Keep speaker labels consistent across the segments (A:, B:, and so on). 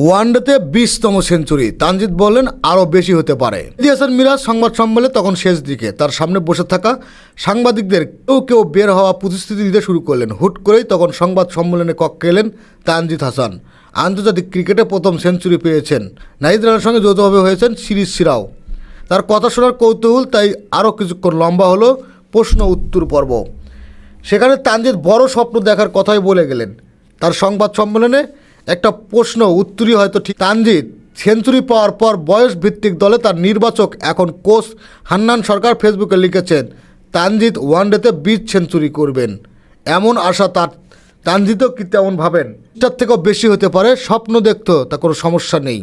A: ওয়ানডেতে 20তম century, Tanzid বললেন আরও বেশি হতে পারে। মেহেদী হাসান মিরাজ সংবাদ সম্মেলনে তখন শেষ দিকে তার সামনে বসে থাকা সাংবাদিকদের কেউ কেউ বের হওয়া প্রতিশ্রুতি দিতে শুরু করলেন। হুট করেই তখন সংবাদ সম্মেলনে কক্ষে এলেন তানজিদ হাসান। আন্তর্জাতিক ক্রিকেটে প্রথম সেঞ্চুরি পেয়েছেন, নাহিদ রানার সঙ্গে যৌথভাবে হয়েছেন সিরিজ সেরাও। তার কথা শোনার কৌতূহল, তাই আরও কিছুক্ষণ লম্বা হলো প্রশ্ন উত্তর পর্ব। সেখানে তানজিদ বড় স্বপ্ন দেখার কথাই বলে গেলেন। তার সংবাদ সম্মেলনে একটা প্রশ্ন উত্তরই হয়তো ঠিক। তানজিদ সেঞ্চুরি পাওয়ার পর বয়স ভিত্তিক দলে তার নির্বাচক এখন কোচ হান্নান সরকার ফেসবুকে লিখেছেন তানজিদ ওয়ানডেতে 20 সেঞ্চুরি করবেন, এমন আশা তার। তানজিদও কি তেমন ভাবেন? এটার থেকেও বেশি হতে পারে, স্বপ্ন দেখতো তা কোনো সমস্যা নেই।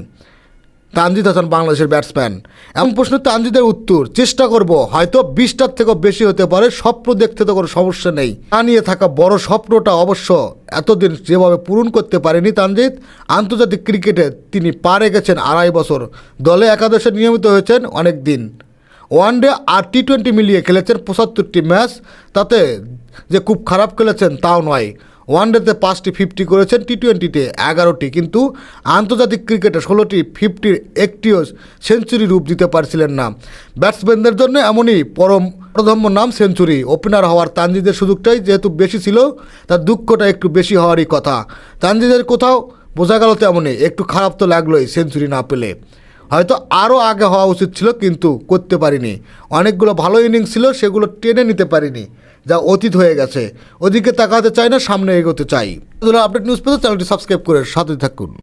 A: তানজিদ হাসান বাংলাদেশের ব্যাটসম্যান। এমন প্রশ্ন তানজিদের উত্তর, চেষ্টা করব, হয়তো 20টার থেকেও বেশি হতে পারে, স্বপ্ন দেখতে তো কোনো সমস্যা নেই। তা নিয়ে থাকা বড় স্বপ্নটা অবশ্য এতদিন যেভাবে পূরণ করতে পারেনি তানজিদ। আন্তর্জাতিক ক্রিকেটে তিনি পা রেখেছেন 2.5 বছর, দলে একাদশে নিয়মিত হয়েছেন অনেক দিন। ওয়ানডে আর টি20 মিলিয়ে খেলেছেন 75টি ম্যাচ, তাতে যে খুব খারাপ খেলেছেন তাও নয়। ওয়ানডেতে 5টি 50 করেছেন, টি20তে 11টি, কিন্তু আন্তর্জাতিক ক্রিকেটে 16টি 50-র একটিও সেঞ্চুরি রূপ দিতে পারছিলেন না। ব্যাটসম্যানদের জন্য এমনই পরধম্য নাম সেঞ্চুরি। ওপেনার হওয়ার তানজিদের সুযোগটাই যেহেতু বেশি ছিল, তার দুঃখটা একটু বেশি হওয়ারই কথা। তানজিদের কোথাও বোঝা গেল তেমনই, একটু খারাপ তো লাগলোই সেঞ্চুরি না পেলে। হয়তো আরও আগে হওয়া উচিত ছিল, কিন্তু করতে পারিনি। অনেকগুলো ভালো ইনিংস ছিল, সেগুলো টেনে নিতে পারিনি, যা অতীত হয়ে গেছে। ওদিকে তাকাতে চাই না, সামনে এগোতে চাই। আপডেট নিউজ পেতে চ্যানেলটি সাবস্ক্রাইব করে সাথে থাকুন।